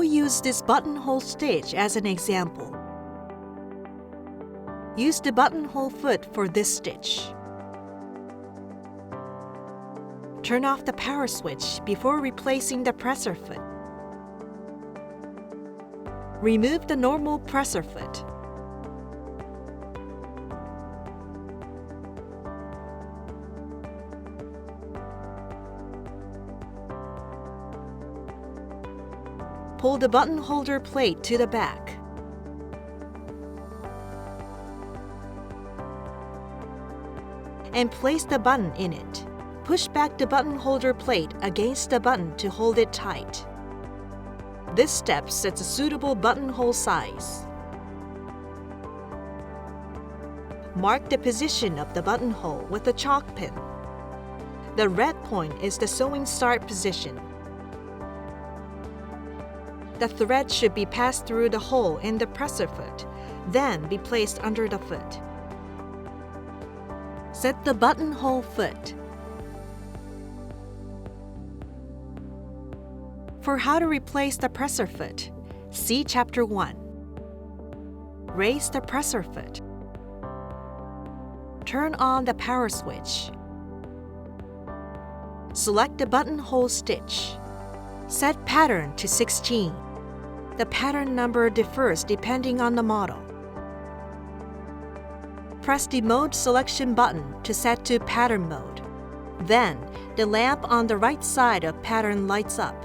use this buttonhole stitch as an example. Use the buttonhole foot for this stitch. Turn off the power switch before replacing the presser foot. Remove the normal presser foot. Pull the button holder plate to the back. And place the button in it. Push back the button holder plate against the button to hold it tight. This step sets a suitable buttonhole size. Mark the position of the buttonhole with a chalk pin. The red point is the sewing start position. The thread should be passed through the hole in the presser foot, then be placed under the foot. Set the buttonhole foot. For how to replace the presser foot, see Chapter 1. Raise the presser foot. Turn on the power switch. Select the buttonhole stitch. Set pattern to 16. The pattern number differs depending on the model. Press the Mode selection button to set to Pattern mode. Then, the lamp on the right side of pattern lights up.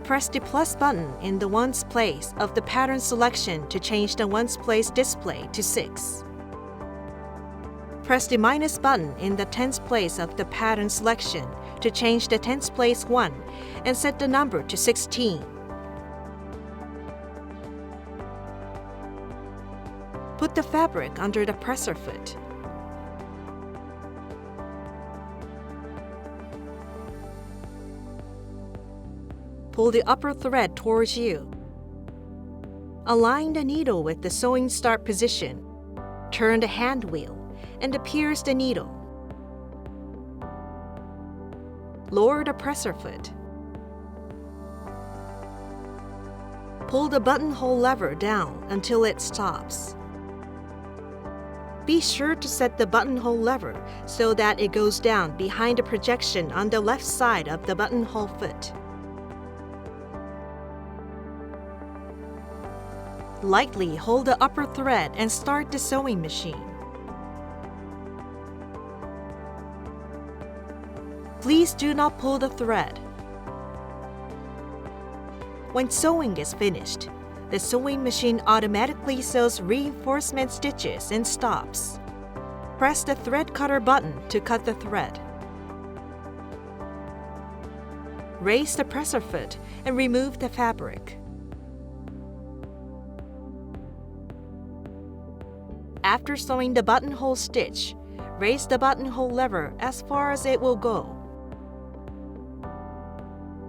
Press the plus button in the ones place of the pattern selection to change the ones place display to 6. Press the minus button in the tens place of the pattern selection to change the tens place 1 and set the number to 16. Put the fabric under the presser foot. Pull the upper thread towards you. Align the needle with the sewing start position. Turn the hand wheel and pierce the needle. Lower the presser foot. Pull the buttonhole lever down until it stops. Be sure to set the buttonhole lever so that it goes down behind the projection on the left side of the buttonhole foot. Lightly hold the upper thread and start the sewing machine. Please do not pull the thread. When sewing is finished, the sewing machine automatically sews reinforcement stitches and stops. Press the thread cutter button to cut the thread. Raise the presser foot and remove the fabric. After sewing the buttonhole stitch, raise the buttonhole lever as far as it will go.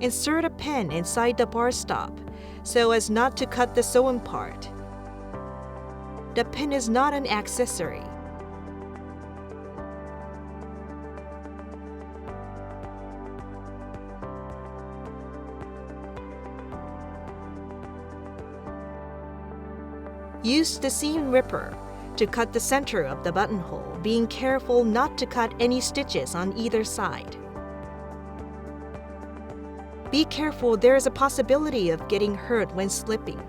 Insert a pin inside the bar stop so as not to cut the sewing part. The pin is not an accessory. Use the seam ripper to cut the center of the buttonhole, being careful not to cut any stitches on either side. Be careful, there is a possibility of getting hurt when slipping.